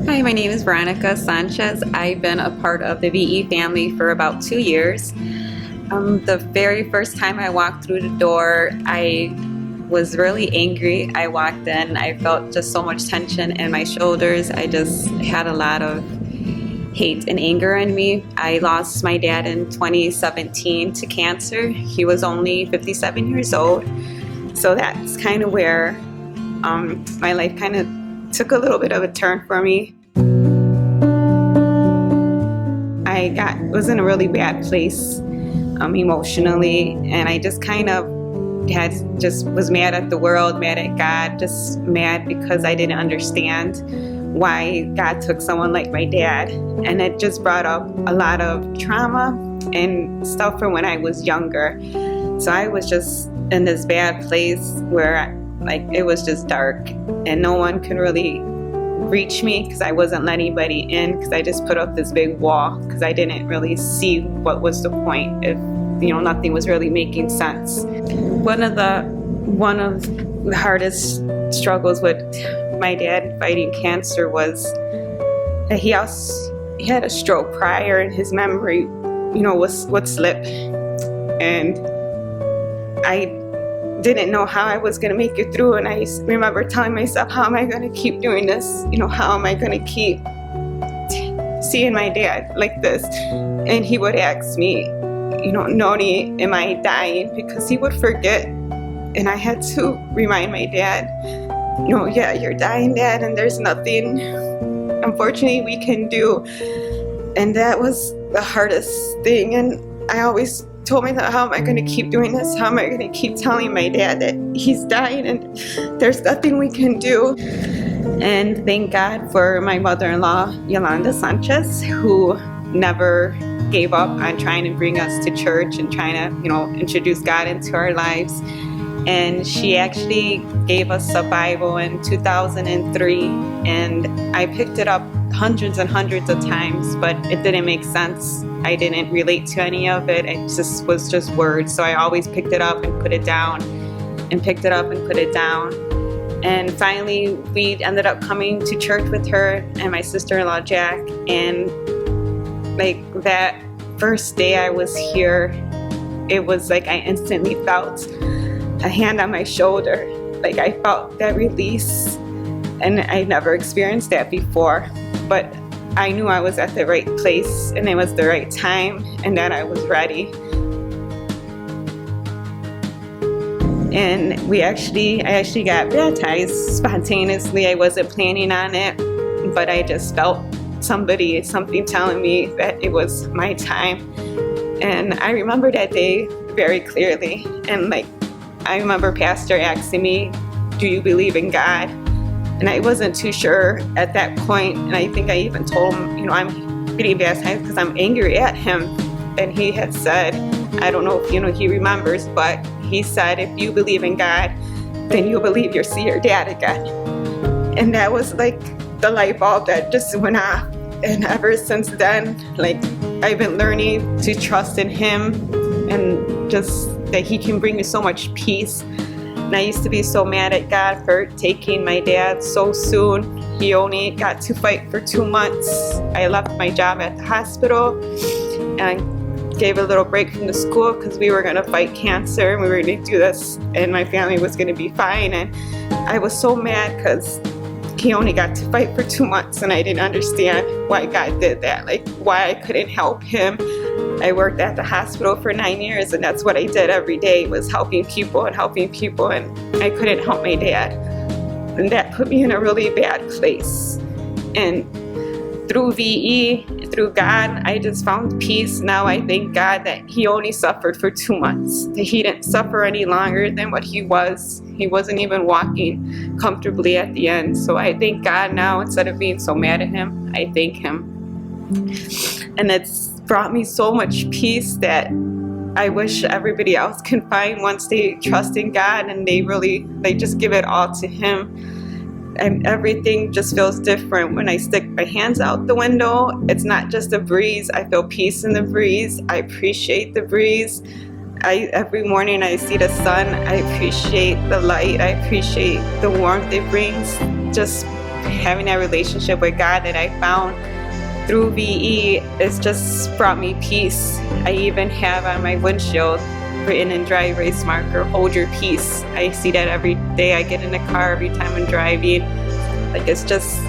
Hi, my name is Veronica Sanchez. I've been a part of the VE family for about 2 years. The very first time I walked through the door, I was really angry. I walked in, I felt just so much tension in my shoulders. I just had a lot of hate and anger in me. I lost my dad in 2017 to cancer. He was only 57 years old. So that's kind of where my life kind of took a little bit of a turn for me. I was in a really bad place emotionally, and I just kind of was mad at the world, mad at God, just mad because I didn't understand why God took someone like my dad. And it just brought up a lot of trauma and stuff from when I was younger. So I was just in this bad place where it was just dark and no one could really reach me because I wasn't letting anybody in, because I just put up this big wall because I didn't really see what was the point if nothing was really making sense. One of the hardest struggles with my dad fighting cancer was that he had a stroke prior, and his memory would slip, and I didn't know how I was going to make it through. And I remember telling myself, how am I going to keep doing this? How am I going to keep seeing my dad like this? And he would ask me, Noni, am I dying? Because he would forget. And I had to remind my dad, yeah, you're dying, Dad, and there's nothing, unfortunately, we can do. And that was the hardest thing. And I always told myself, how am I going to keep doing this? How am I going to keep telling my dad that he's dying and there's nothing we can do? And thank God for my mother-in-law, Yolanda Sanchez, who never gave up on trying to bring us to church and trying to, introduce God into our lives. And she actually gave us a Bible in 2003, and I picked it up hundreds and hundreds of times, but it didn't make sense. I didn't relate to any of it. It just was just words. So I always picked it up and put it down, and picked it up and put it down. And finally, we ended up coming to church with her and my sister-in-law, Jack. And that first day I was here, it was like I instantly felt a hand on my shoulder. I felt that release, and I never experienced that before. But I knew I was at the right place, and it was the right time, and that I was ready. And I actually got baptized spontaneously. I wasn't planning on it, but I just felt something telling me that it was my time. And I remember that day very clearly. And I remember Pastor asking me, do you believe in God? And I wasn't too sure at that point. And I think I even told him, I'm getting baptized because I'm angry at him. And he had said, I don't know if he remembers, but he said, if you believe in God, then you'll believe you'll see your dad again. And that was the light bulb that just went off. And ever since then, I've been learning to trust in him, and just that he can bring me so much peace. And I used to be so mad at God for taking my dad so soon. He only got to fight for 2 months. I left my job at the hospital and gave a little break from the school because we were going to fight cancer, and we were going to do this, and my family was going to be fine. And I was so mad because he only got to fight for 2 months, and I didn't understand why God did that, why I couldn't help him. I worked at the hospital for 9 years, and that's what I did every day, was helping people, and I couldn't help my dad. And that put me in a really bad place. And through VE, through God, I just found peace. Now I thank God that he only suffered for 2 months, that he didn't suffer any longer than what he was. He wasn't even walking comfortably at the end. So I thank God now. Instead of being so mad at him, I thank him. And it's brought me so much peace that I wish everybody else can find once they trust in God and they just give it all to him. And everything just feels different when I stick my hands out the window. It's not just a breeze. I feel peace in the breeze. I appreciate the breeze. Every morning I see the sun. I appreciate the light. I appreciate the warmth it brings. Just having that relationship with God that I found through VE, it's just brought me peace. I even have on my windshield written in dry erase marker, hold your peace. I see that every day I get in the car, every time I'm driving. Like, it's just,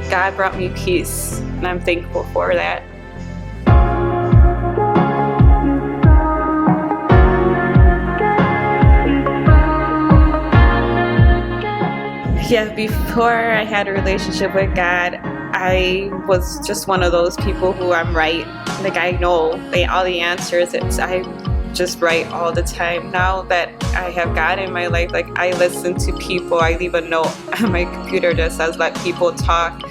God brought me peace, and I'm thankful for that. Yeah, before I had a relationship with God, I was just one of those people who I'm right. Like, I know all the answers. I just write all the time. Now that I have God in my life, like, I listen to people. I leave a note on my computer that says, let people talk.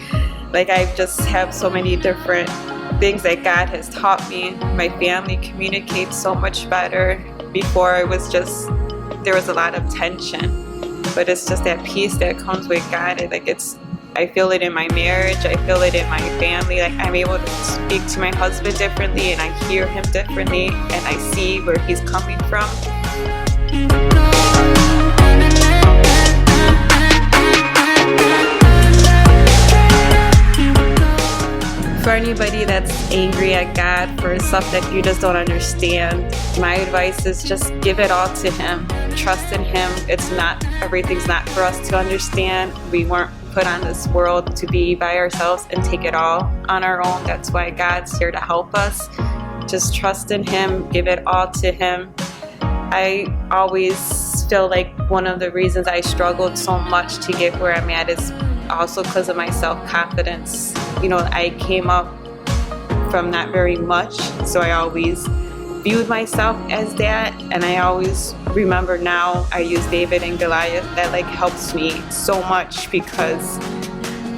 Like, I just have so many different things that God has taught me. My family communicates so much better. Before, it was just, there was a lot of tension. But it's just that peace that comes with God. I feel it in my marriage. I feel it in my family. Like, I'm able to speak to my husband differently, and I hear him differently, and I see where he's coming from. For anybody that's angry at God for stuff that you just don't understand, my advice is just give it all to Him. Trust in Him. Everything's not for us to understand. We weren't put on this world to be by ourselves and take it all on our own. That's why God's here to help us. Just trust in Him. Give it all to Him. I always feel like one of the reasons I struggled so much to get where I'm at is also because of my self-confidence. You know, I came up from not very much, so I always viewed myself as that, and I always remember now I use David and Goliath. That helps me so much, because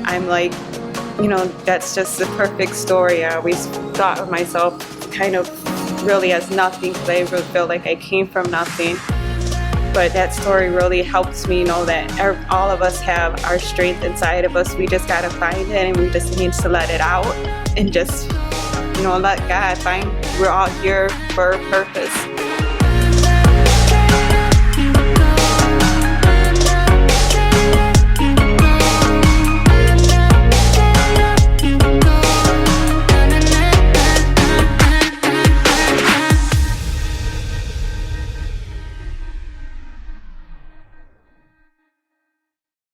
I'm like, that's just the perfect story. I always thought of myself kind of really as nothing, because I really feel like I came from nothing. But that story really helps me know that all of us have our strength inside of us. We just got to find it, and we just need to let it out and just, let God find. We're all here for a purpose.